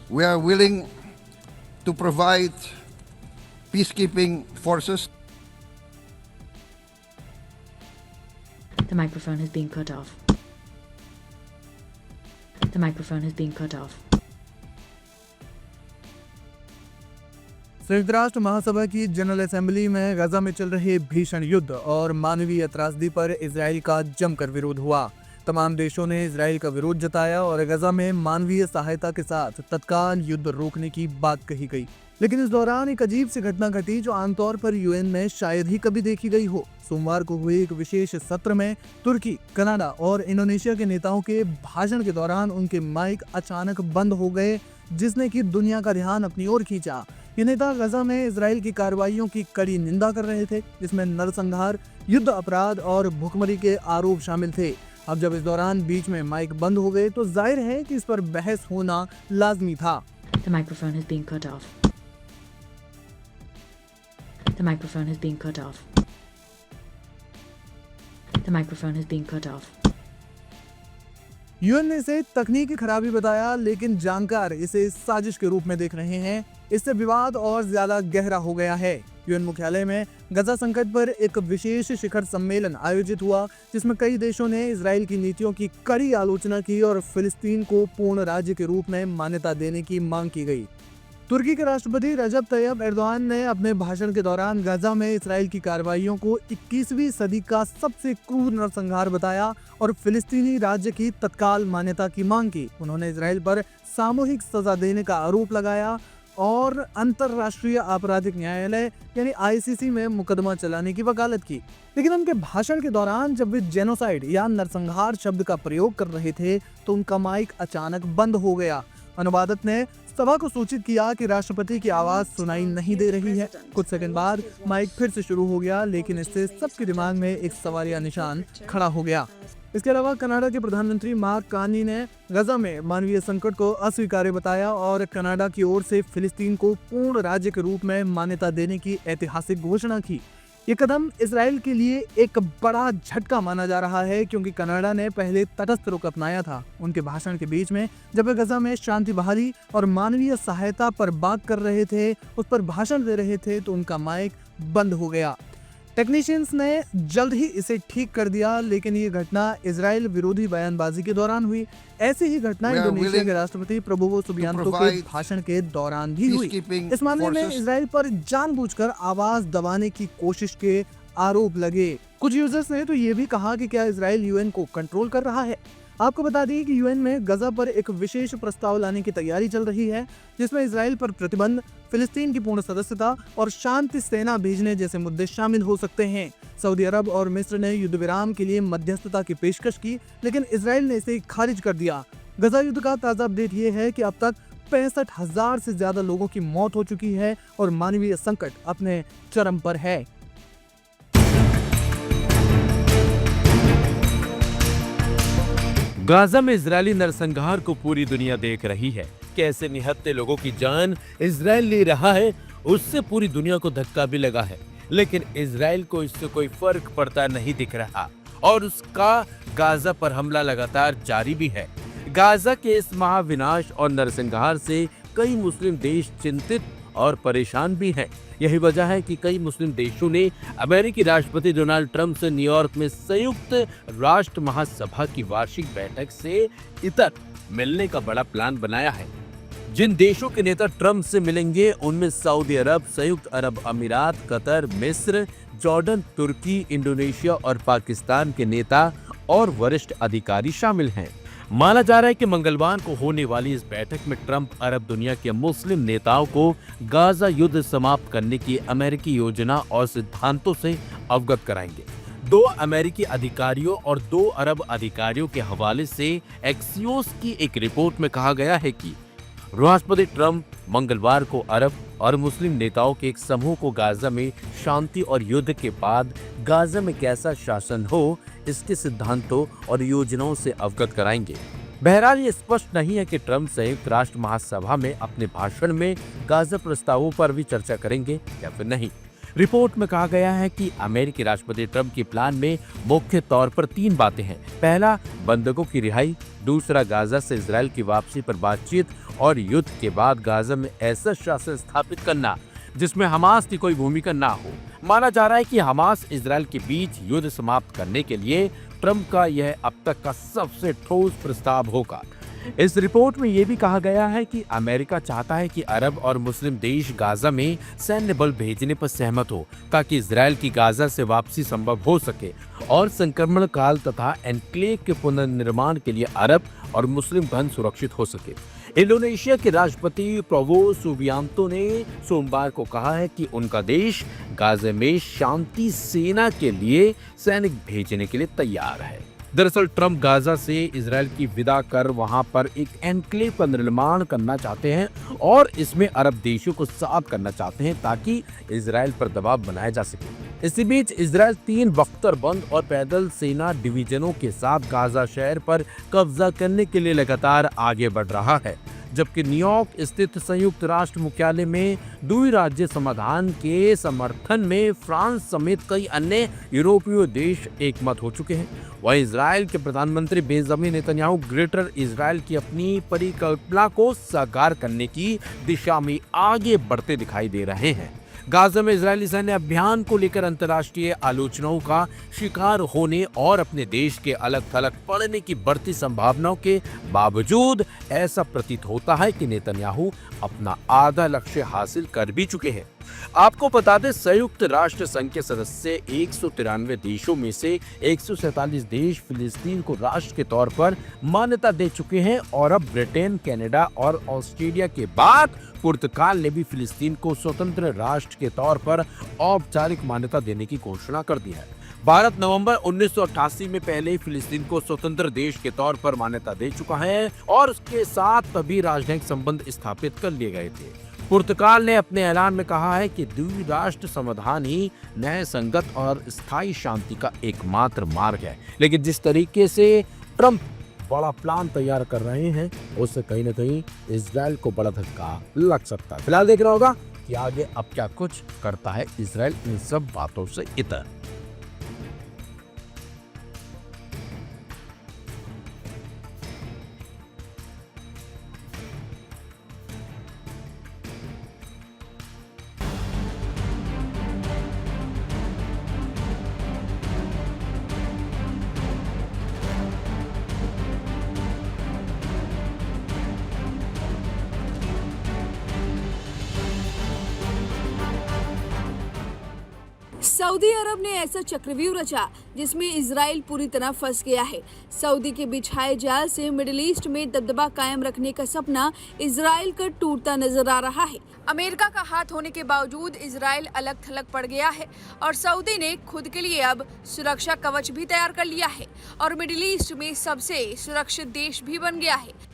We are willing to provide peacekeeping forces. The microphone is being cut off. The microphone is being cut off. संयुक्त राष्ट्र महासभा की general assembly में गजा में चल रहे भीषण युद्ध और मानवीय त्रासदी पर इजराइल का जमकर विरोध हुआ। तमाम देशों ने इजराइल का विरोध जताया और गजा में मानवीय सहायता के साथ तत्काल युद्ध रोकने की बात कही गई। लेकिन इस दौरान एक अजीब सी घटना घटी जो आमतौर पर यूएन में शायद ही कभी देखी गई हो। सोमवार को हुए एक विशेष सत्र में तुर्की, कनाडा और इंडोनेशिया के नेताओं के भाषण के दौरान उनके माइक अचानक बंद हो गए, जिसने कि दुनिया का ध्यान अपनी ओर खींचा। ये नेता गजा में इजराइल की कार्रवाइयों की कड़ी निंदा कर रहे थे, जिसमें नरसंहार, युद्ध अपराध और भुखमरी के आरोप शामिल थे। अब जब इस दौरान बीच में माइक बंद हो गए तो जाहिर है कि इस पर बहस होना लाजमी था। The microphone is being cut off. The microphone is being cut off. The microphone is being cut off. UN ने इसे तकनीकी खराबी बताया, लेकिन जानकार इसे साजिश के रूप में देख रहे हैं। इससे विवाद और ज्यादा गहरा हो गया है। यूएन मुख्यालय में गजा संकट पर एक विशेष शिखर सम्मेलन आयोजित हुआ, जिसमें कई देशों ने इजराइल की नीतियों की कड़ी आलोचना की और फिलिस्तीन को पूर्ण राज्य के रूप में मान्यता देने की मांग की गई। तुर्की के राष्ट्रपति रजब तैयब एर्दोआन ने अपने भाषण के दौरान गजा में इजराइल की कार्रवाइयों को 21वीं सदी का सबसे क्रूर नरसंहार बताया और फिलिस्तीनी राज्य की तत्काल मान्यता की मांग की। उन्होंने इजराइल पर सामूहिक सजा देने का आरोप लगाया और अंतर्राष्ट्रीय आपराधिक न्यायालय यानी आईसीसी में मुकदमा चलाने की वकालत की। लेकिन उनके भाषण के दौरान जब वे जेनोसाइड या नरसंहार शब्द का प्रयोग कर रहे थे तो उनका माइक अचानक बंद हो गया। अनुवादक ने सभा को सूचित किया कि राष्ट्रपति की आवाज सुनाई नहीं दे रही है। कुछ सेकंड बाद माइक फिर से शुरू हो गया, लेकिन इससे सबके दिमाग में एक सवालिया निशान खड़ा हो गया। इसके अलावा कनाडा के प्रधानमंत्री मार्क कार्नी ने गजा में मानवीय संकट को अस्वीकार्य बताया और कनाडा की ओर से फिलिस्तीन को पूर्ण राज्य के रूप में मान्यता देने की ऐतिहासिक घोषणा की। ये कदम इजराइल के लिए एक बड़ा झटका माना जा रहा है, क्योंकि कनाडा ने पहले तटस्थ रुख अपनाया था। उनके भाषण के बीच में जब वे गजा में शांति बहाली और मानवीय सहायता पर बात कर रहे थे, उस पर भाषण दे रहे थे, तो उनका माइक बंद हो गया। टेक्नीशियंस ने जल्द ही इसे ठीक कर दिया, लेकिन ये घटना इजराइल विरोधी बयानबाजी के दौरान हुई। ऐसी ही घटना इंडोनेशिया के राष्ट्रपति प्रबोवो सुबियांतो के भाषण के दौरान भी हुई। इस मामले में इजराइल पर जानबूझकर आवाज दबाने की कोशिश के आरोप लगे। कुछ यूजर्स ने तो ये भी कहा कि क्या इजराइल यूएन को कंट्रोल कर रहा है। आपको बता दें कि यूएन में गजा पर एक विशेष प्रस्ताव लाने की तैयारी चल रही है, जिसमें इजराइल पर प्रतिबंध, फिलिस्तीन की पूर्ण सदस्यता और शांति सेना भेजने जैसे मुद्दे शामिल हो सकते हैं। सऊदी अरब और मिस्र ने युद्ध विराम के लिए मध्यस्थता की पेशकश की, लेकिन इजराइल ने इसे खारिज कर दिया। गजा युद्ध का ताज़ा अपडेट ये है कि अब तक 65,000 से ज्यादा लोगों की मौत हो चुकी है और मानवीय संकट अपने चरम पर है। गाजा में इजरायली नरसंहार को पूरी दुनिया देख रही है। कैसे निहत्थे लोगों की जान इजराइल ले रहा है, उससे पूरी दुनिया को धक्का भी लगा है। लेकिन इजराइल को इससे कोई फर्क पड़ता नहीं दिख रहा और उसका गाजा पर हमला लगातार जारी भी है। गाजा के इस महाविनाश और नरसंहार से कई मुस्लिम देश चिंतित और परेशान भी हैं। यही वजह है कि कई मुस्लिम देशों ने अमेरिकी राष्ट्रपति डोनाल्ड ट्रंप से न्यूयॉर्क में संयुक्त राष्ट्र महासभा की वार्षिक बैठक से इतर मिलने का बड़ा प्लान बनाया है। जिन देशों के नेता ट्रंप से मिलेंगे उनमें सऊदी अरब, संयुक्त अरब अमीरात, कतर, मिस्र, जॉर्डन, तुर्की, इंडोनेशिया और पाकिस्तान के नेता और वरिष्ठ अधिकारी शामिल हैं। माना जा रहा है कि मंगलवार को होने वाली इस बैठक में ट्रंप अरब दुनिया के मुस्लिम नेताओं को गाजा युद्ध समाप्त करने की अमेरिकी योजना और सिद्धांतों से अवगत कराएंगे। 2 अमेरिकी अधिकारियों और 2 अरब अधिकारियों के हवाले से एक्सियोस की एक रिपोर्ट में कहा गया है कि राष्ट्रपति ट्रंप मंगलवार को अरब और मुस्लिम नेताओं के एक समूह को गाजा में शांति और युद्ध के बाद गाजा में कैसा शासन हो, इसके सिद्धांतों और योजनाओं से अवगत कराएंगे। बहरहाल ये स्पष्ट नहीं है कि ट्रंप संयुक्त राष्ट्र महासभा में अपने भाषण में गाजा प्रस्तावों पर भी चर्चा करेंगे या फिर नहीं। रिपोर्ट में कहा गया है कि अमेरिकी राष्ट्रपति ट्रंप के प्लान में मुख्य तौर पर 3 बातें हैं। पहला, बंधकों की रिहाई, दूसरा, गाजा से इजराइल की वापसी पर बातचीत और युद्ध के बाद गाजा में ऐसा शासन स्थापित करना जिसमें हमास की कोई भूमिका ना हो। माना जा रहा है कि हमास इजराइल के बीच युद्ध समाप्त करने के लिए ट्रंप का यह अब तक का सबसे ठोस प्रस्ताव होगा। इस रिपोर्ट में यह भी कहा गया है कि अमेरिका चाहता है कि अरब और मुस्लिम देश गाजा में सैन्य बल भेजने पर सहमत हो ताकि इजराइल की गाजा से वापसी संभव हो सके और संक्रमण काल तथा एनक्लेव के पुनर्निर्माण के लिए अरब और मुस्लिम धन सुरक्षित हो सके। इंडोनेशिया के राष्ट्रपति प्रबोवो सुबियांतो ने सोमवार को कहा है कि उनका देश गाजा में शांति सेना के लिए सैनिक भेजने के लिए तैयार है। दरअसल ट्रंप गाजा से इजराइल की विदा कर वहां पर एक एनक्लेव का निर्माण करना चाहते हैं और इसमें अरब देशों को साथ करना चाहते हैं ताकि इजराइल पर दबाव बनाया जा सके। इसी बीच इजराइल 3 बख्तरबंद और पैदल सेना डिवीजनों के साथ गाजा शहर पर कब्जा करने के लिए लगातार आगे बढ़ रहा है, जबकि न्यूयॉर्क स्थित संयुक्त राष्ट्र मुख्यालय में द्वि राज्य समाधान के समर्थन में फ्रांस समेत कई अन्य यूरोपीय देश एकमत हो चुके हैं। वहीं इजराइल के प्रधानमंत्री बेंजामिन नेतन्याहू ग्रेटर इजराइल की अपनी परिकल्पना को साकार करने की दिशा में आगे बढ़ते दिखाई दे रहे हैं। गाजा में इजरायली सैन्य अभियान को लेकर अंतर्राष्ट्रीय आलोचनाओं का शिकार होने और अपने देश के अलग थलग पड़ने की बढ़ती संभावनाओं के बावजूद ऐसा प्रतीत होता है कि नेतन्याहू अपना आधा लक्ष्य हासिल कर भी चुके हैं। आपको बता दें, संयुक्त राष्ट्र संघ के सदस्य 193 देशों में से 147 देश फिलिस्तीन को राष्ट्र के तौर पर मान्यता दे चुके हैं और अब ब्रिटेन, कनाडा और ऑस्ट्रेलिया के बाद पुर्तगाल ने भी फिलिस्तीन को स्वतंत्र राष्ट्र के तौर पर औपचारिक मान्यता देने की घोषणा कर दी है। भारत नवंबर 1988 में पहले ही फिलिस्तीन को स्वतंत्र देश के तौर पर मान्यता दे चुका है और उसके साथ तभी राजनयिक संबंध स्थापित कर लिए गए थे। पुर्तगाल ने अपने ऐलान में कहा है कि द्विराष्ट्र समाधान ही न्याय संगत और स्थायी शांति का एकमात्र मार्ग है, लेकिन जिस तरीके से ट्रंप बड़ा प्लान तैयार कर रहे हैं उससे कहीं न कहीं इजराइल को बड़ा धक्का लग सकता है। फिलहाल देखना होगा कि आगे अब क्या कुछ करता है इजराइल इन सब बातों से इतर। सऊदी अरब ने ऐसा चक्रव्यूह रचा जिसमें इजराइल पूरी तरह फंस गया है। सऊदी के बिछाए जाल से मिडिल ईस्ट में दबदबा कायम रखने का सपना इजराइल का टूटता नजर आ रहा है। अमेरिका का हाथ होने के बावजूद इजराइल अलग थलग पड़ गया है और सऊदी ने खुद के लिए अब सुरक्षा कवच भी तैयार कर लिया है और मिडिल ईस्ट में सबसे सुरक्षित देश भी बन गया है।